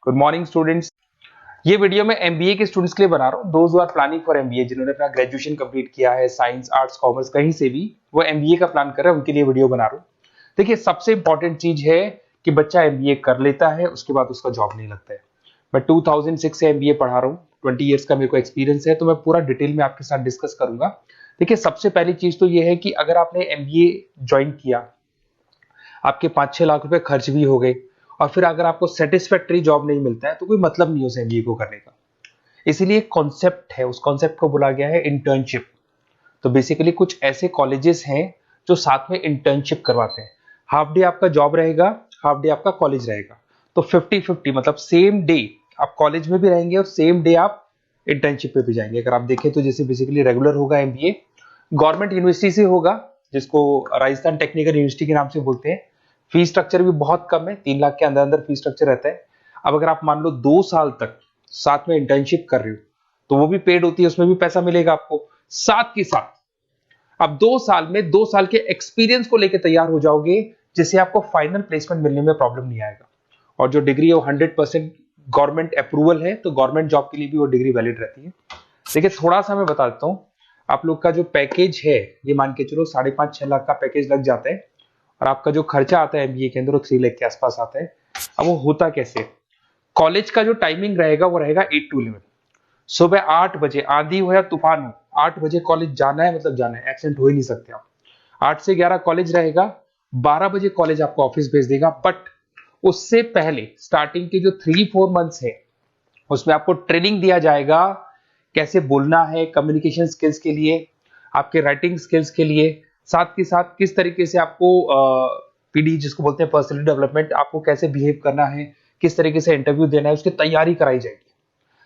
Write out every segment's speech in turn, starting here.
Good morning students. ये video मैं MBA के स्टूडेंट्स के लिए बना रहा हूँ। Those who are planning for MBA, जिन्होंने अपना ग्रेजुएशन कंप्लीट किया है, साइंस आर्ट्स कॉमर्स कहीं से भी वो एमबीए का प्लान कर रहे हैं, उनके लिए वीडियो बना रहा हूँ। देखिए, सबसे इंपॉर्टेंट चीज है कि बच्चा एमबीए कर लेता है, उसके बाद उसका जॉब नहीं लगता है। मैं 2006 से एमबीए पढ़ा रहा हूँ, 20 ईयर्स का मेरे को एक्सपीरियंस है, तो मैं पूरा डिटेल में आपके साथ डिस्कस करूंगा। देखिए, सबसे पहली चीज तो ये है कि अगर आपने एमबीए ज्वाइन किया, आपके 5-6 लाख रुपए खर्च भी हो गए और फिर अगर आपको सेटिस्फैक्टरी जॉब नहीं मिलता है तो कोई मतलब नहीं उस एमबीए को करने का। इसीलिए कॉन्सेप्ट है, उस कॉन्सेप्ट को बोला गया है इंटर्नशिप। तो बेसिकली कुछ ऐसे कॉलेजेस हैं जो साथ में इंटर्नशिप करवाते हैं। हाफ डे आपका जॉब रहेगा, हाफ डे आपका कॉलेज रहेगा। तो 50-50 मतलब सेम डे आप कॉलेज में भी रहेंगे और सेम डे आप इंटर्नशिप पे भी जाएंगे। अगर आप देखें तो जैसे बेसिकली रेगुलर होगा एमबीए, गवर्नमेंट यूनिवर्सिटी से होगा, जिसको राजस्थान टेक्निकल यूनिवर्सिटी के नाम से बोलते हैं। फीस स्ट्रक्चर भी बहुत कम है, 3 लाख के अंदर अंदर फीस स्ट्रक्चर रहता है। अब अगर आप मान लो 2 साल तक साथ में इंटर्नशिप कर रहे हो तो वो भी पेड होती है, उसमें भी पैसा मिलेगा आपको। साथ के साथ अब 2 साल में 2 साल के एक्सपीरियंस को लेकर तैयार हो जाओगे, जिससे आपको फाइनल प्लेसमेंट मिलने में प्रॉब्लम नहीं आएगा। और जो डिग्री है वो 100% गवर्नमेंट अप्रूवल है, तो गवर्नमेंट जॉब के लिए भी वो डिग्री वैलिड रहती है। देखिए, थोड़ा सा मैं बता देता हूँ। आप लोग का जो पैकेज है, ये मान के चलो 5.5-6 लाख का पैकेज लग जाता है और आपका जो खर्चा आता है एमबीए के अंदर वो 3 लाख के आसपास आता है। अब वो होता कैसे? कॉलेज का जो टाइमिंग रहेगा वो रहेगा 8 to 11। सुबह 8 बजे, आंधी हो या तूफान हो, 8 बजे कॉलेज जाना है, मतलब जाना है, एब्सेंट हो ही नहीं सकते आप। 8 से 11 कॉलेज रहेगा, 12 बजे कॉलेज आपको ऑफिस भेज देगा। बट उससे पहले स्टार्टिंग के जो 3-4 मंथ्स है उसमें आपको ट्रेनिंग दिया जाएगा, कैसे बोलना है, कम्युनिकेशन स्किल्स के लिए, आपके राइटिंग स्किल्स के लिए, साथ के साथ किस तरीके से आपको पीडी जिसको बोलते हैं पर्सनल डेवलपमेंट, आपको कैसे बिहेव करना है, किस तरीके से इंटरव्यू देना है, उसकी तैयारी कराई जाएगी।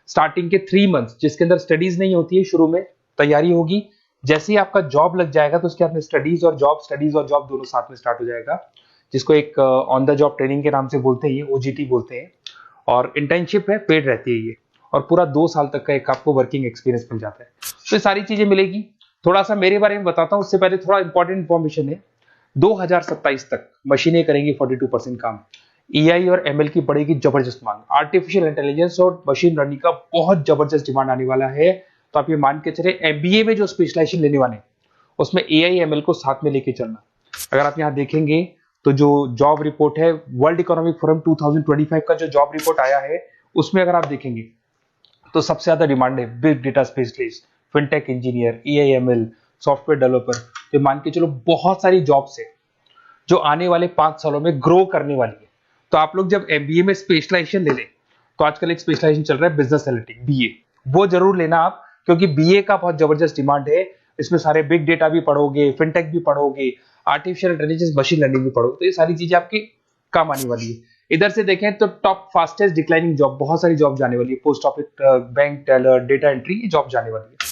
स्टार्टिंग के 3 मंथ्स जिसके अंदर स्टडीज नहीं होती है, शुरू में तैयारी होगी। जैसे ही आपका जॉब लग जाएगा तो उसके बाद में स्टडीज और जॉब दोनों साथ में स्टार्ट हो जाएगा, जिसको एक ऑन द जॉब ट्रेनिंग के नाम से बोलते हैं, ये ओजीटी बोलते हैं। और इंटर्नशिप है, पेड रहती है ये, और पूरा 2 साल तक का एक आपको वर्किंग एक्सपीरियंस मिल जाता है। तो ये सारी चीजें मिलेगी। थोड़ा सा मेरे बारे में बताता हूँ, उससे पहले थोड़ा इंपॉर्टेंट इंफॉर्मेशन है। 2027 तक मशीनें करेंगी 42% काम। एआई और एमएल की बढ़ेगी जबरदस्त मांग। आर्टिफिशियल इंटेलिजेंस और मशीन लर्निंग का बहुत जबरदस्त डिमांड आने वाला है। तो आप ये मान के चले, एमबीए में जो स्पेशलाइजेशन लेने वाले उसमें एआई एमएल को साथ में लेके चलना। अगर आप यहाँ देखेंगे तो जो जॉब रिपोर्ट है, वर्ल्ड इकोनॉमिक फोरम 2025 का जो जॉब रिपोर्ट आया है, उसमें अगर आप देखेंगे तो सबसे ज्यादा डिमांड है big data specialist, fintech engineer, AIML, software developer. तो मान के चलो बहुत सारी जॉब्स है जो आने वाले 5 सालों में ग्रो करने वाली है। तो आप लोग जब एमबीए में स्पेशलाइजेशन ले लें, तो आजकल एक स्पेशलाइजेशन चल रहा है बिजनेस एनालिटिक्स, बीए, वो जरूर लेना आप, क्योंकि बीए का बहुत जबरदस्त डिमांड है। इसमें सारे बिग डेटा भी पढ़ोगे, फिनटेक भी पढ़ोगे, आर्टिफिशियल इंटेलिजेंस, मशीन लर्निंग भी पढ़ोगे, तो ये सारी चीजें आपकी काम आने वाली है। इधर से देखें तो टॉप फास्टेस्ट डिक्लाइनिंग जॉब, बहुत सारी जॉब जाने वाली है, post office, bank teller, data entry, ये जॉब जाने वाली है।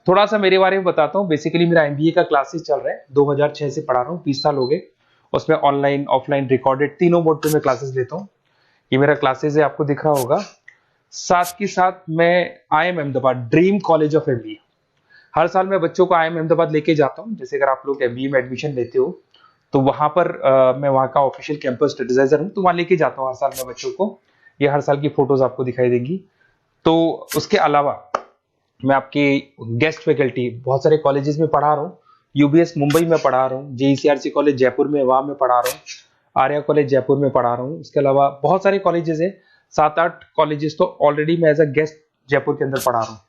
थोड़ा सा मेरे बारे में बताता हूँ। बेसिकली मेरा एमबीए का क्लासेस चल रहा है, 2006 से पढ़ा रहा हूँ, 20 साल हो गए। उसमें ऑनलाइन, ऑफलाइन, रिकॉर्डेड, तीनों मोड पे मैं क्लासेस लेता हूँ। ये मेरा क्लासेस है, आपको दिख रहा होगा। साथ के साथ मैं IIM Ahmedabad, dream college of MBA, हर साल मैं बच्चों को IIM अहमदाबाद लेके जाता हूँ। जैसे अगर आप लोग एमबीए में एडमिशन लेते हो तो वहां पर मैं वहां का ऑफिशियल कैंपस एडवाइजर हूँ, तो वहां लेके जाता हूँ हर साल मैं बच्चों को। ये हर साल की फोटोज आपको दिखाई देंगी। तो उसके अलावा मैं आपके गेस्ट फैकल्टी बहुत सारे कॉलेजेस में पढ़ा रहा हूँ। यूबीएस मुंबई में पढ़ा रहा हूँ, जेईसीआरसी कॉलेज जयपुर में, वहां में पढ़ा रहा हूँ, आर्या कॉलेज जयपुर में पढ़ा रहा हूँ। उसके अलावा बहुत सारे कॉलेजेस है, 7-8 कॉलेजेस तो ऑलरेडी मैं एज अ गेस्ट जयपुर के अंदर पढ़ा रहा हूँ।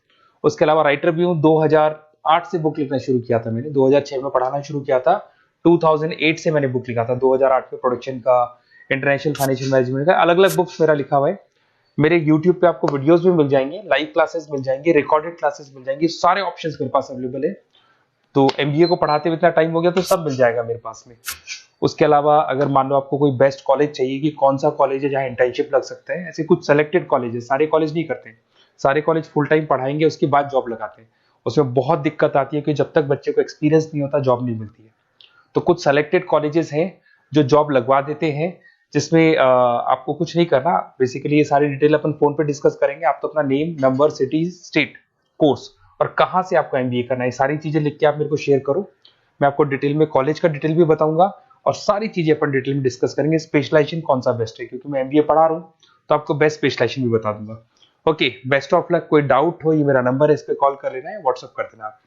उसके अलावा राइटर भी हूँ। 2008 से बुक लिखना शुरू किया था मैंने, 2006 में पढ़ाना शुरू किया था, 2008 से मैंने बुक लिखा था, 2008 में प्रोडक्शन का, इंटरनेशनल फाइनेंशियल मैनेजमेंट का, अलग अलग बुक्स मेरा लिखा हुआ है। मेरे यूट्यूब पे आपको वीडियोस भी मिल जाएंगे, लाइव क्लासेस मिल जाएंगे, रिकॉर्डेड क्लासेस मिल जाएंगी, सारे ऑप्शंस मेरे पास अवेलेबल है। तो एमबीए को पढ़ाते हुए इतना टाइम हो गया तो सब मिल जाएगा मेरे पास में। उसके अलावा अगर मान लो आपको कोई बेस्ट कॉलेज चाहिए कि कौन सा कॉलेज है जहाँ इंटर्नशिप लग सकता है, ऐसे कुछ सेलेक्टेड कॉलेज है, सारे कॉलेज नहीं करते, सारे कॉलेज फुल टाइम पढ़ाएंगे उसके बाद जॉब लगाते हैं। उसमें बहुत दिक्कत आती है कि जब तक बच्चे को एक्सपीरियंस नहीं होता जॉब नहीं मिलती है। तो कुछ सेलेक्टेड कॉलेजेस हैं जो जॉब लगवा देते हैं, जिसमें आपको कुछ नहीं करना। बेसिकली ये सारी डिटेल अपन फोन पे डिस्कस करेंगे। आप तो अपना name, number, city, state, course और कहाँ से आपको एमबीए करना है, सारी चीजें लिख के आप मेरे को शेयर करो। मैं आपको डिटेल में कॉलेज का डिटेल भी बताऊंगा और सारी चीजें अपन डिटेल में डिस्कस करेंगे। स्पेशलाइजेशन कौन सा बेस्ट है, क्योंकि मैं एमबीए पढ़ा रहा हूँ तो आपको बेस्ट स्पेशलाइजेशन भी बता दूंगा। Okay, best of luck. कोई डाउट हो, ये मेरा नंबर है, इस पे कॉल कर लेना है, व्हाट्सअप कर देना आप।